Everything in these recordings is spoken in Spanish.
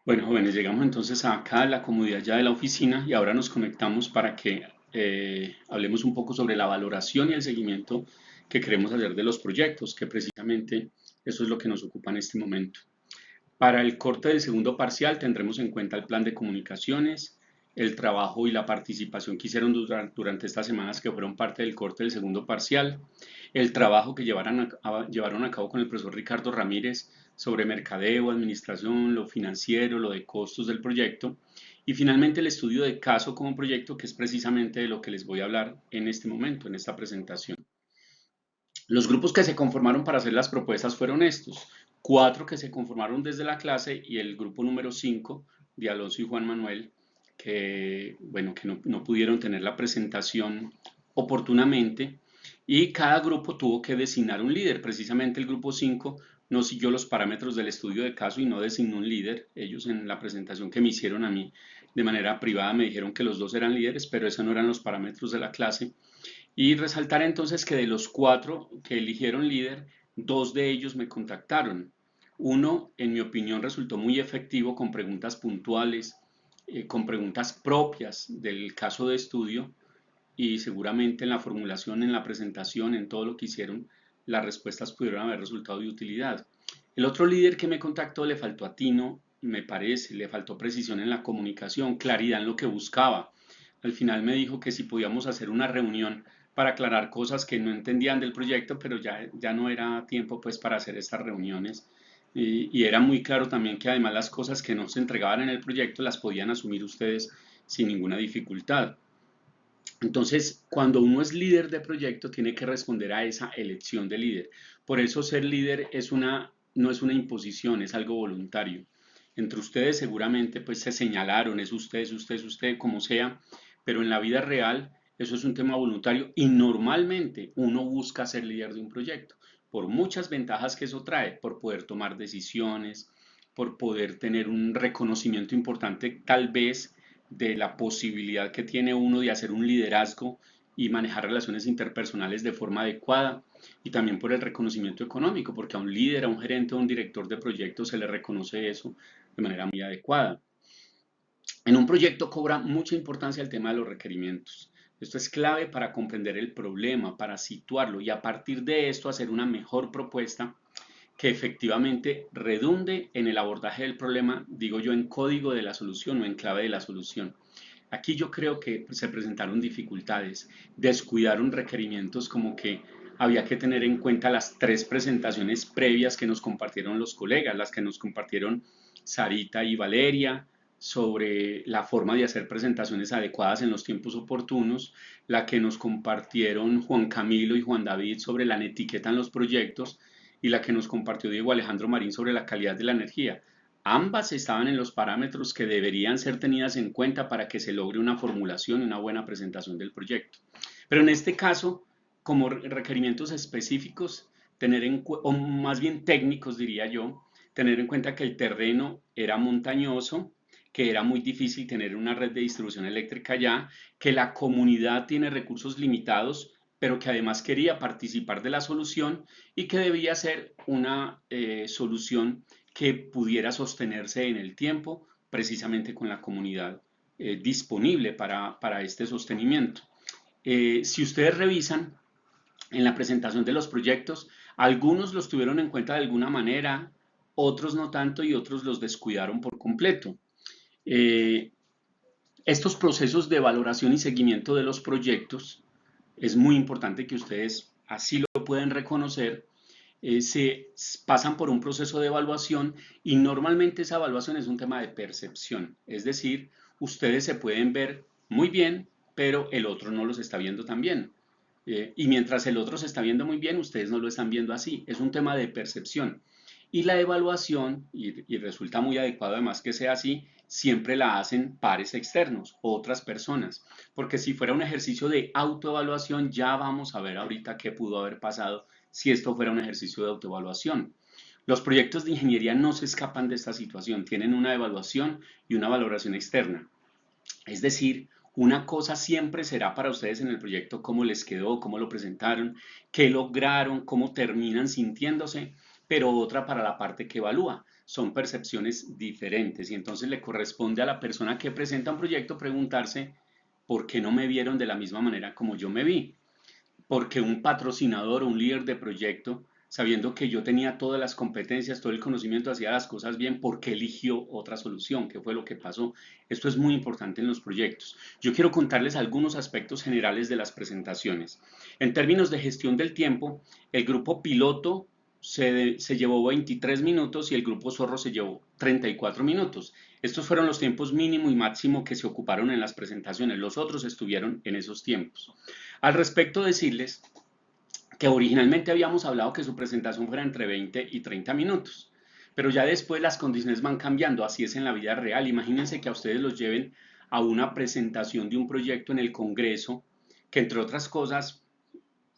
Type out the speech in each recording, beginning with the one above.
Bueno, jóvenes, llegamos entonces acá a la comodidad ya de la oficina y ahora nos conectamos para que hablemos un poco sobre la valoración y el seguimiento que queremos hacer de los proyectos, que precisamente eso es lo que nos ocupa en este momento. Para el corte del segundo parcial tendremos en cuenta el plan de comunicaciones, el trabajo y la participación que hicieron durante estas semanas que fueron parte del corte del segundo parcial, el trabajo que llevaron a cabo con el profesor Ricardo Ramírez sobre mercadeo, administración, lo financiero, lo de costos del proyecto y finalmente el estudio de caso como proyecto, que es precisamente de lo que les voy a hablar en este momento, en esta presentación. Los grupos que se conformaron para hacer las propuestas fueron estos: cuatro que se conformaron desde la clase y el grupo número 5 de Alonso y Juan Manuel, que, bueno, que no pudieron tener la presentación oportunamente, y cada grupo tuvo que designar un líder. Precisamente el grupo 5 no siguió los parámetros del estudio de caso y no designó un líder. Ellos en la presentación que me hicieron a mí de manera privada me dijeron que los dos eran líderes, pero esos no eran los parámetros de la clase. Y resaltar entonces que de los cuatro que eligieron líder, dos de ellos me contactaron. Uno, en mi opinión, resultó muy efectivo con preguntas puntuales, con preguntas propias del caso de estudio y seguramente en la formulación, en la presentación, en todo lo que hicieron, las respuestas pudieron haber resultado de utilidad. El otro líder que me contactó le faltó atino, me parece, le faltó precisión en la comunicación, claridad en lo que buscaba. Al final me dijo que si podíamos hacer una reunión para aclarar cosas que no entendían del proyecto, pero ya no era tiempo pues para hacer estas reuniones. Y era muy claro también que además las cosas que no se entregaban en el proyecto las podían asumir ustedes sin ninguna dificultad. Entonces, cuando uno es líder de proyecto, tiene que responder a esa elección de líder. Por eso ser líder no es una imposición, es algo voluntario. Entre ustedes seguramente pues se señalaron, es usted, como sea, pero en la vida real eso es un tema voluntario y normalmente uno busca ser líder de un proyecto por muchas ventajas que eso trae, por poder tomar decisiones, por poder tener un reconocimiento importante tal vez de la posibilidad que tiene uno de hacer un liderazgo y manejar relaciones interpersonales de forma adecuada, y también por el reconocimiento económico, porque a un líder, a un gerente, a un director de proyectos se le reconoce eso de manera muy adecuada. En un proyecto cobra mucha importancia el tema de los requerimientos. Esto es clave para comprender el problema, para situarlo y a partir de esto hacer una mejor propuesta que efectivamente redunde en el abordaje del problema, digo yo, en código de la solución o en clave de la solución. Aquí yo creo que se presentaron dificultades, descuidaron requerimientos como que había que tener en cuenta las tres presentaciones previas que nos compartieron los colegas, las que nos compartieron Sarita y Valeria, sobre la forma de hacer presentaciones adecuadas en los tiempos oportunos, la que nos compartieron Juan Camilo y Juan David sobre la etiqueta en los proyectos y la que nos compartió Diego Alejandro Marín sobre la calidad de la energía. Ambas estaban en los parámetros que deberían ser tenidas en cuenta para que se logre una formulación y una buena presentación del proyecto. Pero en este caso, como requerimientos específicos, o más bien técnicos diría yo, tener en cuenta que el terreno era montañoso, que era muy difícil tener una red de distribución eléctrica allá, que la comunidad tiene recursos limitados, pero que además quería participar de la solución y que debía ser una solución que pudiera sostenerse en el tiempo, precisamente con la comunidad disponible para este sostenimiento. Si ustedes revisan en la presentación de los proyectos, algunos los tuvieron en cuenta de alguna manera, otros no tanto y otros los descuidaron por completo. Eh, Estos procesos de valoración y seguimiento de los proyectos es muy importante que ustedes así lo pueden reconocer. Se pasan por un proceso de evaluación y normalmente esa evaluación es un tema de percepción, es decir, ustedes se pueden ver muy bien, pero el otro no los está viendo tan bien. Y mientras el otro se está viendo muy bien, ustedes no lo están viendo así. Es un tema de percepción. Y la evaluación, y resulta muy adecuado además que sea así, siempre la hacen pares externos, otras personas. Porque si fuera un ejercicio de autoevaluación, ya vamos a ver ahorita qué pudo haber pasado si esto fuera un ejercicio de autoevaluación. Los proyectos de ingeniería no se escapan de esta situación, tienen una evaluación y una valoración externa. Es decir, una cosa siempre será para ustedes en el proyecto cómo les quedó, cómo lo presentaron, qué lograron, cómo terminan sintiéndose, pero otra para la parte que evalúa. son percepciones diferentes y entonces le corresponde a la persona que presenta un proyecto preguntarse por qué no me vieron de la misma manera como yo me vi, porque un patrocinador o un líder de proyecto, sabiendo que yo tenía todas las competencias, todo el conocimiento, hacía las cosas bien, ¿por qué eligió otra solución? ¿Qué fue lo que pasó? Esto es muy importante en los proyectos. Yo quiero contarles algunos aspectos generales de las presentaciones. En términos de gestión del tiempo, el grupo piloto se llevó 23 minutos y el grupo zorro se llevó 34 minutos. Estos fueron los tiempos mínimo y máximo que se ocuparon en las presentaciones. Los otros estuvieron en esos tiempos. Al respecto, decirles que originalmente habíamos hablado que su presentación fuera entre 20 y 30 minutos, pero ya después las condiciones van cambiando, así es en la vida real. Imagínense que a ustedes los lleven a una presentación de un proyecto en el Congreso, que entre otras cosas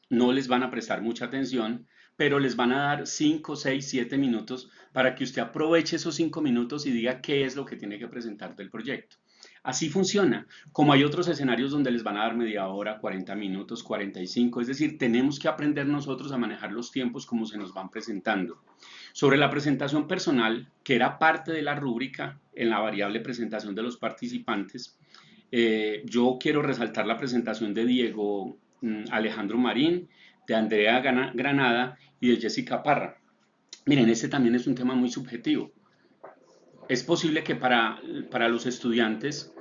no les van a prestar mucha atención, pero les van a dar 5, 6, 7 minutos para que usted aproveche esos 5 minutos y diga qué es lo que tiene que presentar del proyecto. Así funciona, como hay otros escenarios donde les van a dar media hora, 40 minutos, 45, es decir, tenemos que aprender nosotros a manejar los tiempos como se nos van presentando. Sobre la presentación personal, que era parte de la rúbrica en la variable presentación de los participantes, yo quiero resaltar la presentación de Diego Alejandro Marín, de Andrea Granada y de Jessica Parra. Miren, este también es un tema muy subjetivo. Es posible que para los estudiantes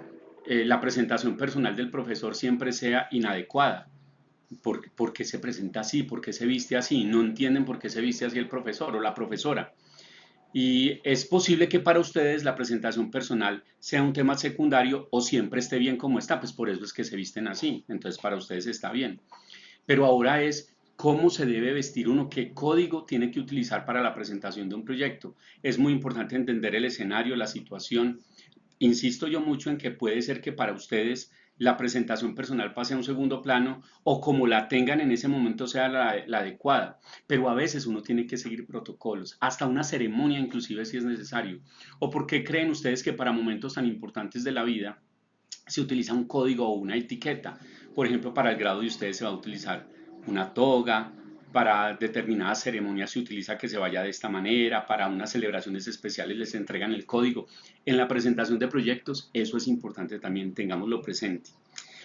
la presentación personal del profesor siempre sea inadecuada. ¿Por qué se presenta así? ¿Por qué se viste así? No entienden por qué se viste así el profesor o la profesora. Y es posible que para ustedes la presentación personal sea un tema secundario o siempre esté bien como está, pues por eso es que se visten así. Entonces para ustedes está bien. Pero ahora es cómo se debe vestir uno, qué código tiene que utilizar para la presentación de un proyecto. Es muy importante entender el escenario, la situación. Insisto yo mucho en que puede ser que para ustedes la presentación personal pase a un segundo plano o como la tengan en ese momento sea la adecuada, pero a veces uno tiene que seguir protocolos, hasta una ceremonia inclusive si es necesario. ¿O por qué creen ustedes que para momentos tan importantes de la vida se utiliza un código o una etiqueta? Por ejemplo, para el grado de ustedes se va a utilizar una toga, para determinadas ceremonias se utiliza que se vaya de esta manera, para unas celebraciones especiales les entregan el código. En la presentación de proyectos eso es importante también, tengámoslo presente.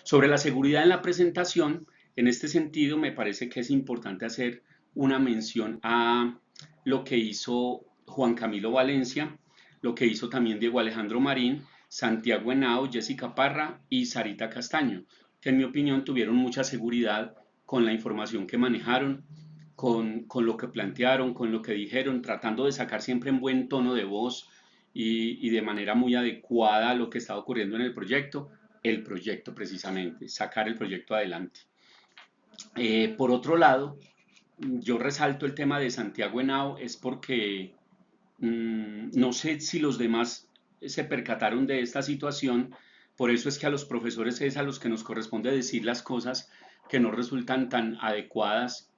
Sobre la seguridad en la presentación, en este sentido me parece que es importante hacer una mención a lo que hizo Juan Camilo Valencia, lo que hizo también Diego Alejandro Marín, Santiago Henao, Jessica Parra y Sarita Castaño, que en mi opinión tuvieron mucha seguridad con la información que manejaron, con lo que plantearon, con lo que dijeron, tratando de sacar siempre en buen tono de voz y de manera muy adecuada a lo que estaba ocurriendo en el proyecto precisamente, sacar el proyecto adelante. Por otro lado, yo resalto el tema de Santiago Henao es porque no sé si los demás se percataron de esta situación, por eso es que a los profesores es a los que nos corresponde decir las cosas que no resultan tan adecuadas,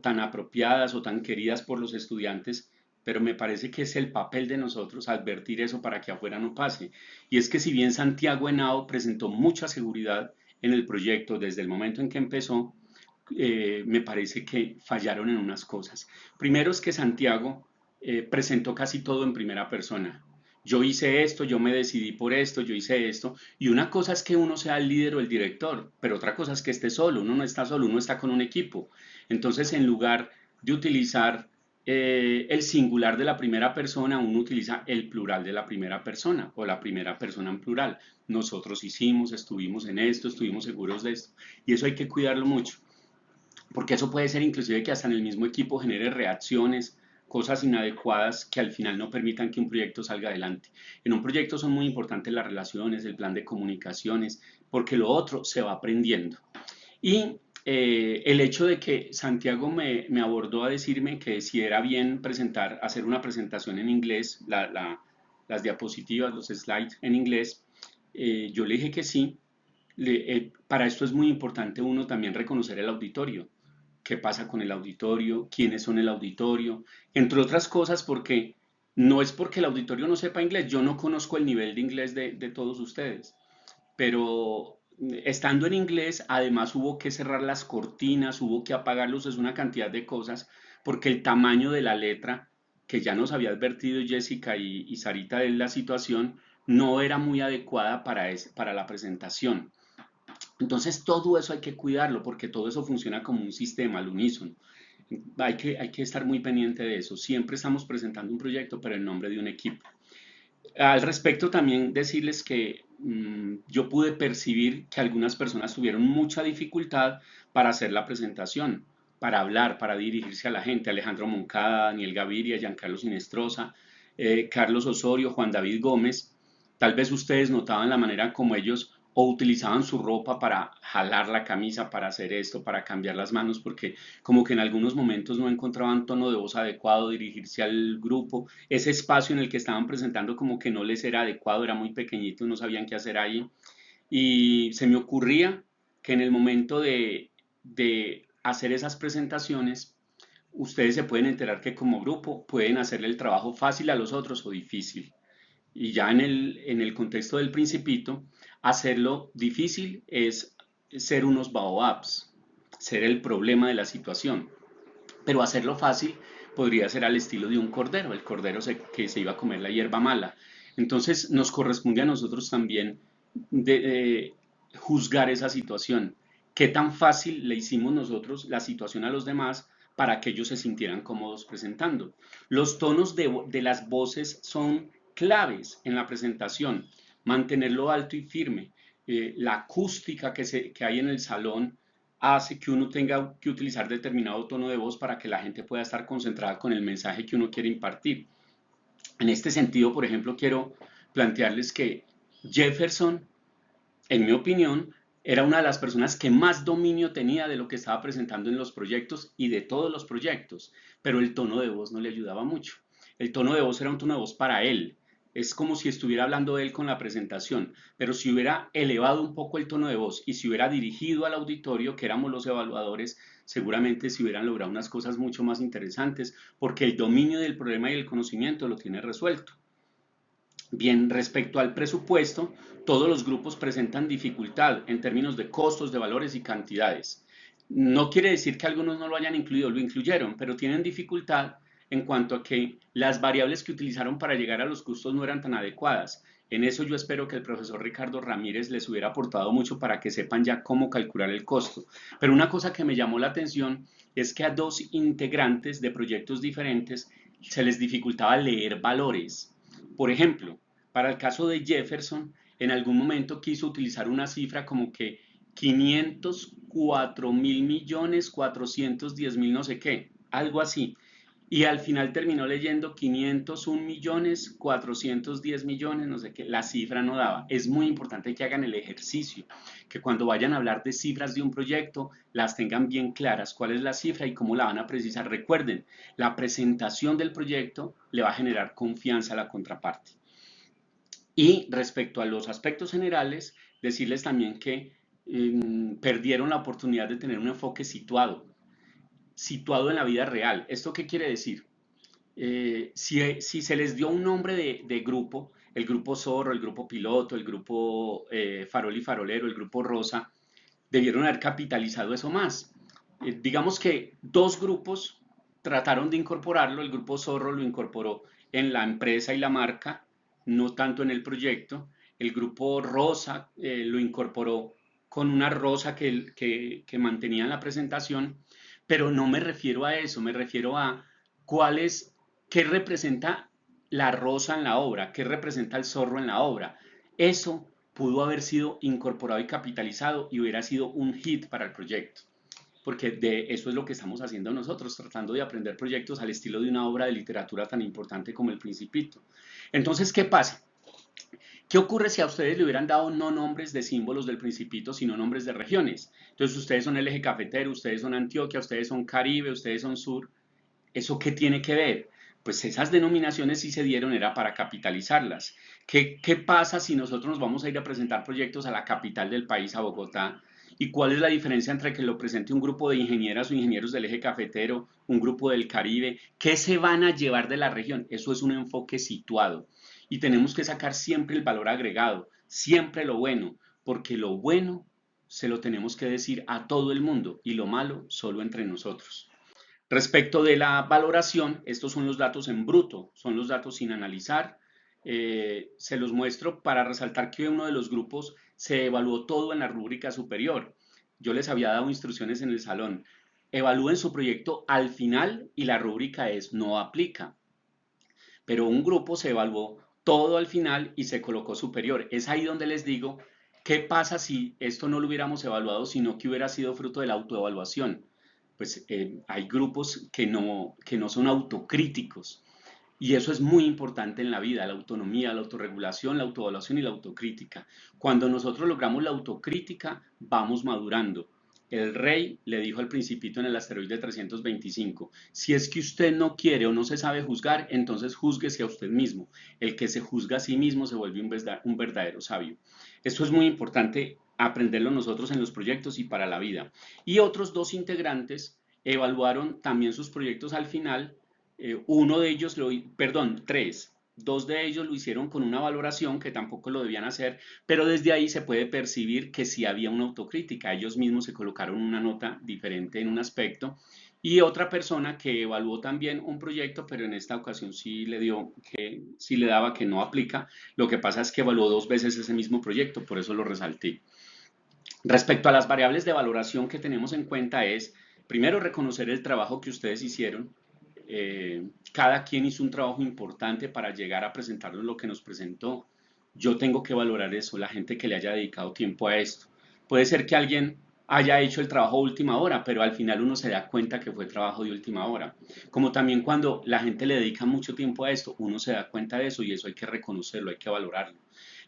tan apropiadas o tan queridas por los estudiantes, pero me parece que es el papel de nosotros advertir eso para que afuera no pase. Y es que si bien Santiago Henao presentó mucha seguridad en el proyecto desde el momento en que empezó, me parece que fallaron en unas cosas. Primero es que Santiago presentó casi todo en primera persona. Yo hice esto, yo me decidí por esto, yo hice esto. Y una cosa es que uno sea el líder o el director, pero otra cosa es que esté solo. Uno no está solo, uno está con un equipo. Entonces, en lugar de utilizar el singular de la primera persona, uno utiliza el plural de la primera persona o la primera persona en plural. Nosotros hicimos, estuvimos en esto, estuvimos seguros de esto. Y eso hay que cuidarlo mucho, porque eso puede ser inclusive que hasta en el mismo equipo genere reacciones, cosas inadecuadas que al final no permitan que un proyecto salga adelante. En un proyecto son muy importantes las relaciones, el plan de comunicaciones, porque lo otro se va aprendiendo. Y el hecho de que Santiago me abordó a decirme que si era bien hacer una presentación en inglés, las diapositivas, los slides en inglés, yo le dije que sí. Para esto es muy importante uno también reconocer el auditorio, qué pasa con el auditorio, quiénes son el auditorio, entre otras cosas porque no es porque el auditorio no sepa inglés, yo no conozco el nivel de inglés de todos ustedes, pero estando en inglés además hubo que cerrar las cortinas, hubo que apagarlos, es una cantidad de cosas porque el tamaño de la letra que ya nos había advertido Jessica y Sarita de la situación, no era muy adecuada para la presentación. Entonces todo eso hay que cuidarlo porque todo eso funciona como un sistema al unísono. Hay que estar muy pendiente de eso. Siempre estamos presentando un proyecto, pero en nombre de un equipo. Al respecto, también decirles que yo pude percibir que algunas personas tuvieron mucha dificultad para hacer la presentación, para hablar, para dirigirse a la gente. Alejandro Moncada, Daniel Gaviria, Giancarlo Sinestrosa, Carlos Osorio, Juan David Gómez. Tal vez ustedes notaban la manera como ellos o utilizaban su ropa para jalar la camisa, para hacer esto, para cambiar las manos, porque como que en algunos momentos no encontraban tono de voz adecuado, dirigirse al grupo, ese espacio en el que estaban presentando como que no les era adecuado, era muy pequeñito, no sabían qué hacer ahí. Y se me ocurría que en el momento de hacer esas presentaciones, ustedes se pueden enterar que como grupo pueden hacerle el trabajo fácil a los otros o difícil. Y ya en el contexto del principito, hacerlo difícil es ser unos baobabs, ser el problema de la situación. Pero hacerlo fácil podría ser al estilo de un cordero, el cordero que se iba a comer la hierba mala. Entonces nos corresponde a nosotros también de juzgar esa situación. ¿Qué tan fácil le hicimos nosotros la situación a los demás para que ellos se sintieran cómodos presentando? Los tonos de las voces son claves en la presentación. Mantenerlo alto y firme. La acústica que hay en el salón hace que uno tenga que utilizar determinado tono de voz para que la gente pueda estar concentrada con el mensaje que uno quiere impartir. En este sentido, por ejemplo, quiero plantearles que Jefferson, en mi opinión, era una de las personas que más dominio tenía de lo que estaba presentando en los proyectos y de todos los proyectos, pero el tono de voz no le ayudaba mucho. El tono de voz era un tono de voz para él. Es como si estuviera hablando él con la presentación, pero si hubiera elevado un poco el tono de voz y si hubiera dirigido al auditorio, que éramos los evaluadores, seguramente se hubieran logrado unas cosas mucho más interesantes, porque el dominio del problema y el conocimiento lo tiene resuelto. Bien, respecto al presupuesto, todos los grupos presentan dificultad en términos de costos, de valores y cantidades. No quiere decir que algunos no lo hayan incluido, lo incluyeron, pero tienen dificultad en cuanto a que las variables que utilizaron para llegar a los costos no eran tan adecuadas. En eso yo espero que el profesor Ricardo Ramírez les hubiera aportado mucho para que sepan ya cómo calcular el costo. Pero una cosa que me llamó la atención es que a dos integrantes de proyectos diferentes se les dificultaba leer valores. Por ejemplo, para el caso de Jefferson, en algún momento quiso utilizar una cifra como que 504.000.000.000, 410.000 no sé qué, algo así. Y al final terminó leyendo 501.000.000, 410.000.000, no sé qué, la cifra no daba. Es muy importante que hagan el ejercicio, que cuando vayan a hablar de cifras de un proyecto, las tengan bien claras, cuál es la cifra y cómo la van a precisar. Recuerden, la presentación del proyecto le va a generar confianza a la contraparte. Y respecto a los aspectos generales, decirles también que perdieron la oportunidad de tener un enfoque situado en la vida real. ¿Esto qué quiere decir? Si se les dio un nombre de grupo, el grupo Zorro, el grupo Piloto, el grupo Farol y Farolero, el grupo Rosa, debieron haber capitalizado eso más. Digamos que dos grupos trataron de incorporarlo, el grupo Zorro lo incorporó en la empresa y la marca, no tanto en el proyecto. El grupo Rosa lo incorporó con una rosa que mantenía en la presentación, pero no me refiero a eso, me refiero a cuál es, qué representa la rosa en la obra, qué representa el zorro en la obra. Eso pudo haber sido incorporado y capitalizado y hubiera sido un hit para el proyecto, porque de eso es lo que estamos haciendo nosotros, tratando de aprender proyectos al estilo de una obra de literatura tan importante como El Principito. Entonces, ¿qué pasa? ¿Qué ocurre si a ustedes le hubieran dado no nombres de símbolos del Principito, sino nombres de regiones? Entonces, ustedes son el eje cafetero, ustedes son Antioquia, ustedes son Caribe, ustedes son Sur. ¿Eso qué tiene que ver? Pues esas denominaciones sí se dieron, era para capitalizarlas. ¿Qué pasa si nosotros nos vamos a ir a presentar proyectos a la capital del país, a Bogotá? ¿Y cuál es la diferencia entre que lo presente un grupo de ingenieras o ingenieros del eje cafetero, un grupo del Caribe? ¿Qué se van a llevar de la región? Eso es un enfoque situado. Y tenemos que sacar siempre el valor agregado, siempre lo bueno, porque lo bueno se lo tenemos que decir a todo el mundo y lo malo solo entre nosotros. Respecto de la valoración, estos son los datos en bruto, son los datos sin analizar. Se los muestro para resaltar que uno de los grupos se evaluó todo en la rúbrica superior. Yo les había dado instrucciones en el salón. Evalúen su proyecto al final y la rúbrica es no aplica. Pero un grupo se evaluó todo al final y se colocó superior. Es ahí donde les digo, ¿qué pasa si esto no lo hubiéramos evaluado, sino que hubiera sido fruto de la autoevaluación? Pues hay grupos que no son autocríticos. Y eso es muy importante en la vida, la autonomía, la autorregulación, la autoevaluación y la autocrítica. Cuando nosotros logramos la autocrítica, vamos madurando. El rey le dijo al principito en el asteroide 325, si es que usted no quiere o no se sabe juzgar, entonces júzguese a usted mismo. El que se juzga a sí mismo se vuelve un verdadero sabio. Esto es muy importante aprenderlo nosotros en los proyectos y para la vida. Y otros dos integrantes evaluaron también sus proyectos al final. Uno de ellos, perdón, tres. Dos de ellos lo hicieron con una valoración que tampoco lo debían hacer, pero desde ahí se puede percibir que sí había una autocrítica. Ellos mismos se colocaron una nota diferente en un aspecto. Y otra persona que evaluó también un proyecto, pero en esta ocasión sí le daba que no aplica. Lo que pasa es que evaluó dos veces ese mismo proyecto, por eso lo resalté. Respecto a las variables de valoración que tenemos en cuenta es, primero, reconocer el trabajo que ustedes hicieron. Cada quien hizo un trabajo importante para llegar a presentarnos lo que nos presentó. Yo tengo que valorar eso, la gente que le haya dedicado tiempo a esto. Puede ser que alguien haya hecho el trabajo de última hora, pero al final uno se da cuenta que fue trabajo de última hora. Como también cuando la gente le dedica mucho tiempo a esto, uno se da cuenta de eso y eso hay que reconocerlo, hay que valorarlo.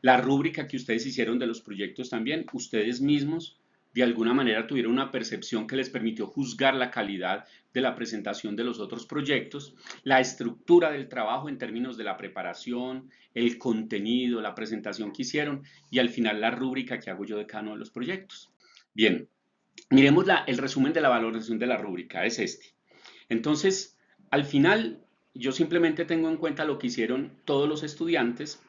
La rúbrica que ustedes hicieron de los proyectos también, ustedes mismos de alguna manera tuvieron una percepción que les permitió juzgar la calidad de la presentación de los otros proyectos, la estructura del trabajo en términos de la preparación, el contenido, la presentación que hicieron y al final la rúbrica que hago yo de cada uno de los proyectos. Bien, miremos el resumen de la valoración de la rúbrica, es este. Entonces, al final, yo simplemente tengo en cuenta lo que hicieron todos los estudiantes,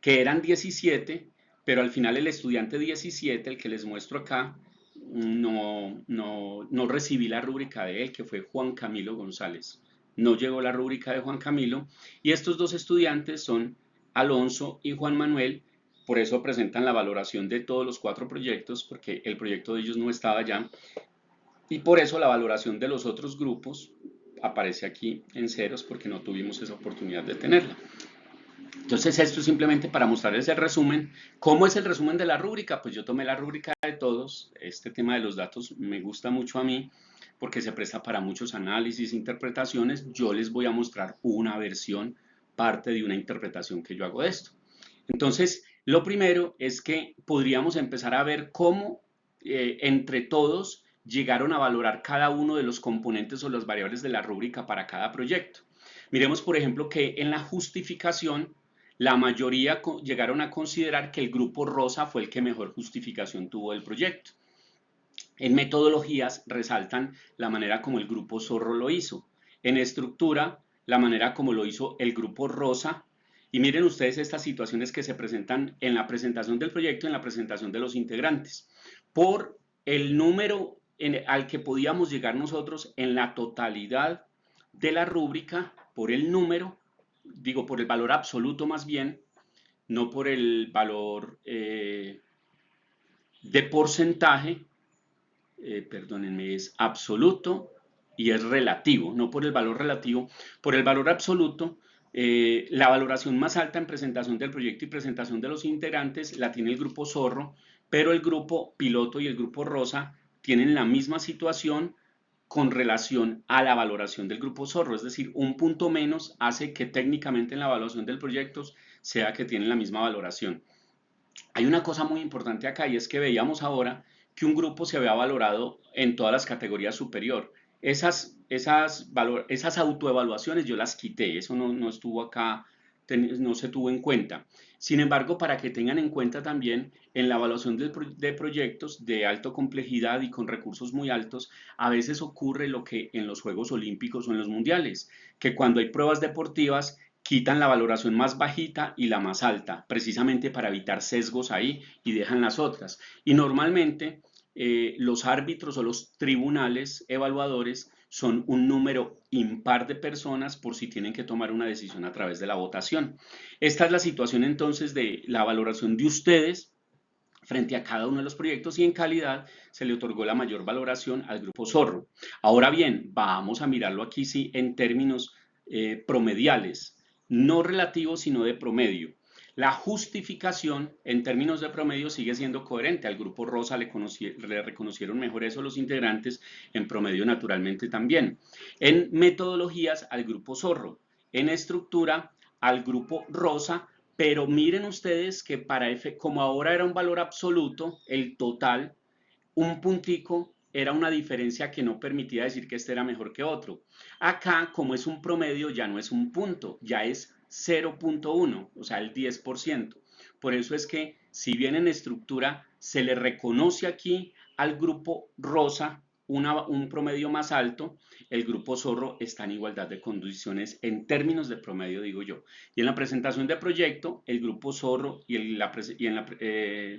que eran 17, pero al final el estudiante 17, el que les muestro acá, no recibí la rúbrica de él, que fue Juan Camilo González. No llegó la rúbrica de Juan Camilo y estos dos estudiantes son Alonso y Juan Manuel, por eso presentan la valoración de todos los cuatro proyectos, porque el proyecto de ellos no estaba ya, y por eso la valoración de los otros grupos aparece aquí en ceros, porque no tuvimos esa oportunidad de tenerla. Entonces esto es simplemente para mostrarles el resumen. ¿Cómo es el resumen de la rúbrica? Pues yo tomé la rúbrica de todos. Este tema de los datos me gusta mucho a mí porque se presta para muchos análisis, interpretaciones. Yo les voy a mostrar una versión, parte de una interpretación que yo hago de esto. Entonces, lo primero es que podríamos empezar a ver cómo entre todos llegaron a valorar cada uno de los componentes o las variables de la rúbrica para cada proyecto. Miremos, por ejemplo, que en la justificación la mayoría llegaron a considerar que el grupo rosa fue el que mejor justificación tuvo del proyecto. En metodologías resaltan la manera como el grupo zorro lo hizo. En estructura, la manera como lo hizo el grupo rosa. Y miren ustedes estas situaciones que se presentan en la presentación del proyecto y en la presentación de los integrantes. Por el número al que podíamos llegar nosotros en la totalidad de la rúbrica, por el número, digo por el valor absoluto más bien, no por el valor de porcentaje, perdónenme, es absoluto y es relativo, no por el valor relativo, por el valor absoluto. La valoración más alta en presentación del proyecto y presentación de los integrantes la tiene el grupo Zorro, pero el grupo Piloto y el grupo Rosa tienen la misma situación con relación a la valoración del grupo Zorro, es decir, un punto menos hace que técnicamente en la evaluación del proyecto sea que tienen la misma valoración. Hay una cosa muy importante acá y es que veíamos ahora que un grupo se había valorado en todas las categorías superior. Esas autoevaluaciones yo las quité, eso no estuvo acá, no se tuvo en cuenta. Sin embargo, para que tengan en cuenta también en la evaluación de proyectos de alta complejidad y con recursos muy altos, a veces ocurre lo que en los Juegos Olímpicos o en los Mundiales, que cuando hay pruebas deportivas quitan la valoración más bajita y la más alta, precisamente para evitar sesgos ahí y dejan las otras. Y normalmente los árbitros o los tribunales evaluadores son un número impar de personas por si tienen que tomar una decisión a través de la votación. Esta es la situación entonces de la valoración de ustedes frente a cada uno de los proyectos y en calidad se le otorgó la mayor valoración al grupo Zorro. Ahora bien, vamos a mirarlo aquí sí en términos promediales, no relativos sino de promedio. La justificación en términos de promedio sigue siendo coherente. Al grupo Rosa le reconocieron mejor eso los integrantes, en promedio naturalmente también. En metodologías al grupo Zorro, en estructura al grupo Rosa, pero miren ustedes que como ahora era un valor absoluto, el total, un puntico era una diferencia que no permitía decir que este era mejor que otro. Acá, como es un promedio, ya no es un punto, ya es 0.1, o sea, el 10%. Por eso es que, si bien en estructura se le reconoce aquí al grupo Rosa un promedio más alto, el grupo Zorro está en igualdad de condiciones en términos de promedio, digo yo. Y en la presentación de proyecto, el grupo Zorro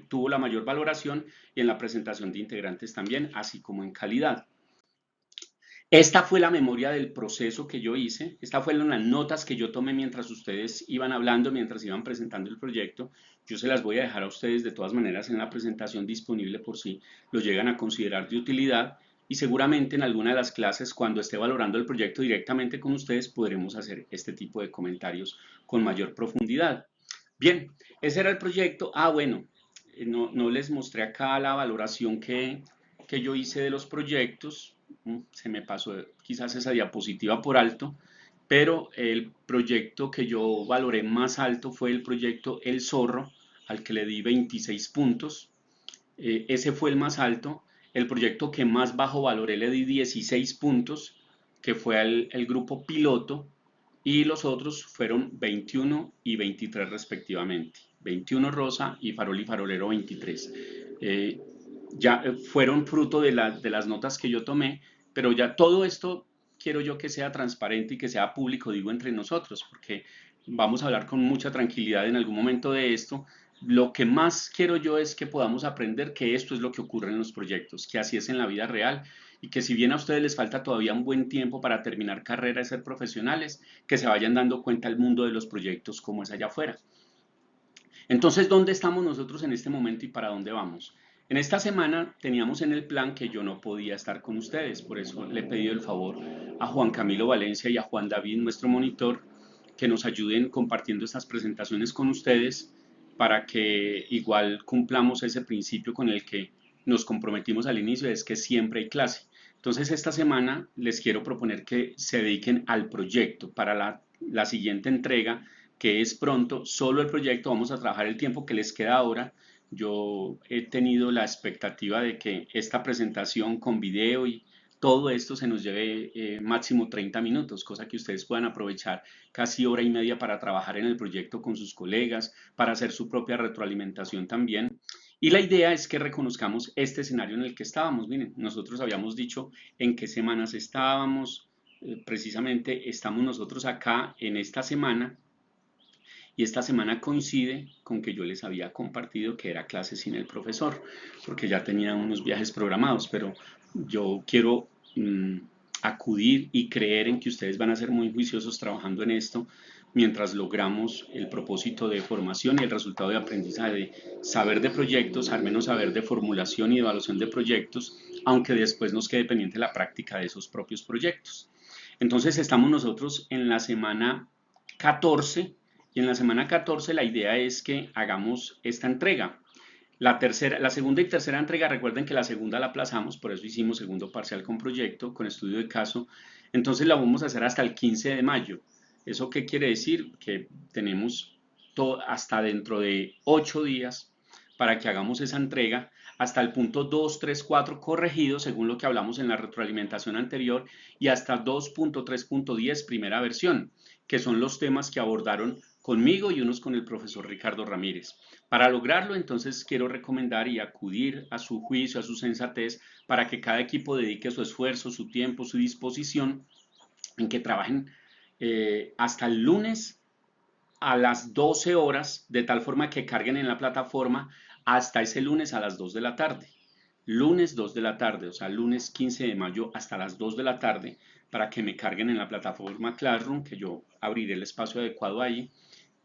tuvo la mayor valoración y en la presentación de integrantes también, así como en calidad. Esta fue la memoria del proceso que yo hice, estas fueron las notas que yo tomé mientras ustedes iban hablando, mientras iban presentando el proyecto. Yo se las voy a dejar a ustedes de todas maneras en la presentación disponible por si lo llegan a considerar de utilidad y seguramente en alguna de las clases cuando esté valorando el proyecto directamente con ustedes podremos hacer este tipo de comentarios con mayor profundidad. Bien, ese era el proyecto. Bueno, no les mostré acá la valoración que yo hice de los proyectos. Se me pasó quizás esa diapositiva por alto, pero el proyecto que yo valoré más alto fue el proyecto El Zorro, al que le di 26 puntos. Ese fue el más alto. El proyecto que más bajo valoré le di 16 puntos, que fue el grupo piloto, y los otros fueron 21 y 23 respectivamente. 21 Rosa y Farolero 23. Ya fueron fruto de las notas que yo tomé, pero ya todo esto quiero yo que sea transparente y que sea público, digo, entre nosotros, porque vamos a hablar con mucha tranquilidad en algún momento de esto. Lo que más quiero yo es que podamos aprender que esto es lo que ocurre en los proyectos, que así es en la vida real y que si bien a ustedes les falta todavía un buen tiempo para terminar carrera y ser profesionales, que se vayan dando cuenta el mundo de los proyectos como es allá afuera. Entonces, ¿dónde estamos nosotros en este momento y para dónde vamos? En esta semana teníamos en el plan que yo no podía estar con ustedes, por eso le he pedido el favor a Juan Camilo Valencia y a Juan David, nuestro monitor, que nos ayuden compartiendo estas presentaciones con ustedes para que igual cumplamos ese principio con el que nos comprometimos al inicio, es que siempre hay clase. Entonces, esta semana les quiero proponer que se dediquen al proyecto para la siguiente entrega, que es pronto, solo el proyecto. Vamos a trabajar el tiempo que les queda ahora. Yo he tenido la expectativa de que esta presentación con video y todo esto se nos lleve máximo 30 minutos, cosa que ustedes puedan aprovechar casi hora y media para trabajar en el proyecto con sus colegas, para hacer su propia retroalimentación también. Y la idea es que reconozcamos este escenario en el que estábamos. Miren, nosotros habíamos dicho en qué semanas estábamos. Precisamente estamos nosotros acá en esta semana y esta semana coincide con que yo les había compartido que era clase sin el profesor, porque ya tenía unos viajes programados, pero yo quiero acudir y creer en que ustedes van a ser muy juiciosos trabajando en esto mientras logramos el propósito de formación y el resultado de aprendizaje de saber de proyectos, al menos saber de formulación y evaluación de proyectos, aunque después nos quede pendiente la práctica de esos propios proyectos. Entonces estamos nosotros en la semana 14 y en la semana 14 la idea es que hagamos esta entrega. La segunda y tercera entrega, recuerden que la segunda la aplazamos, por eso hicimos segundo parcial con proyecto, con estudio de caso. Entonces la vamos a hacer hasta el 15 de mayo. ¿Eso qué quiere decir? Que tenemos hasta dentro de 8 días para que hagamos esa entrega, hasta el punto 2, 3, 4 corregido según lo que hablamos en la retroalimentación anterior y hasta 2.3.10 primera versión, que son los temas que abordaron conmigo y unos con el profesor Ricardo Ramírez. Para lograrlo, entonces, quiero recomendar y acudir a su juicio, a su sensatez, para que cada equipo dedique su esfuerzo, su tiempo, su disposición en que trabajen hasta el lunes a las 12 horas, de tal forma que carguen en la plataforma hasta ese lunes a las 2 de la tarde. lunes 2 de la tarde, o sea, lunes 15 de mayo hasta las 2 de la tarde, para que me carguen en la plataforma Classroom, que yo abriré el espacio adecuado ahí,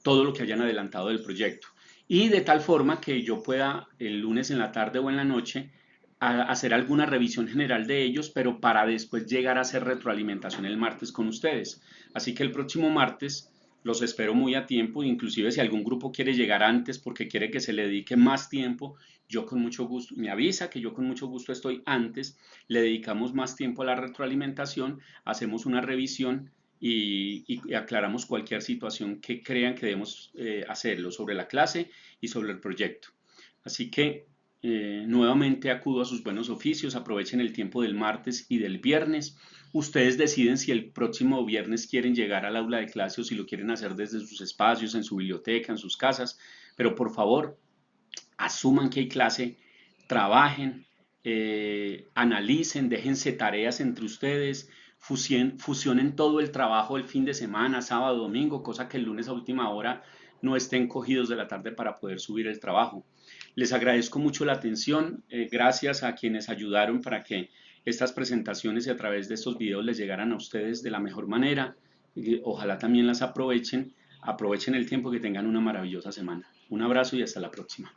todo lo que hayan adelantado del proyecto. Y de tal forma que yo pueda el lunes en la tarde o en la noche hacer alguna revisión general de ellos, pero para después llegar a hacer retroalimentación el martes con ustedes. Así que el próximo martes los espero muy a tiempo, inclusive si algún grupo quiere llegar antes porque quiere que se le dedique más tiempo, yo con mucho gusto, me avisa que yo con mucho gusto estoy antes, le dedicamos más tiempo a la retroalimentación, hacemos una revisión y aclaramos cualquier situación que crean que debemos hacerlo sobre la clase y sobre el proyecto. Así que nuevamente acudo a sus buenos oficios, aprovechen el tiempo del martes y del viernes. Ustedes deciden si el próximo viernes quieren llegar al aula de clase o si lo quieren hacer desde sus espacios, en su biblioteca, en sus casas, pero por favor, asuman que hay clase, trabajen, analicen, déjense tareas entre ustedes, fusionen todo el trabajo el fin de semana, sábado, domingo, cosa que el lunes a última hora no estén cogidos de la tarde para poder subir el trabajo. Les agradezco mucho la atención, gracias a quienes ayudaron para que estas presentaciones y a través de estos videos les llegaran a ustedes de la mejor manera. Ojalá también las aprovechen, aprovechen el tiempo, que tengan una maravillosa semana. Un abrazo y hasta la próxima.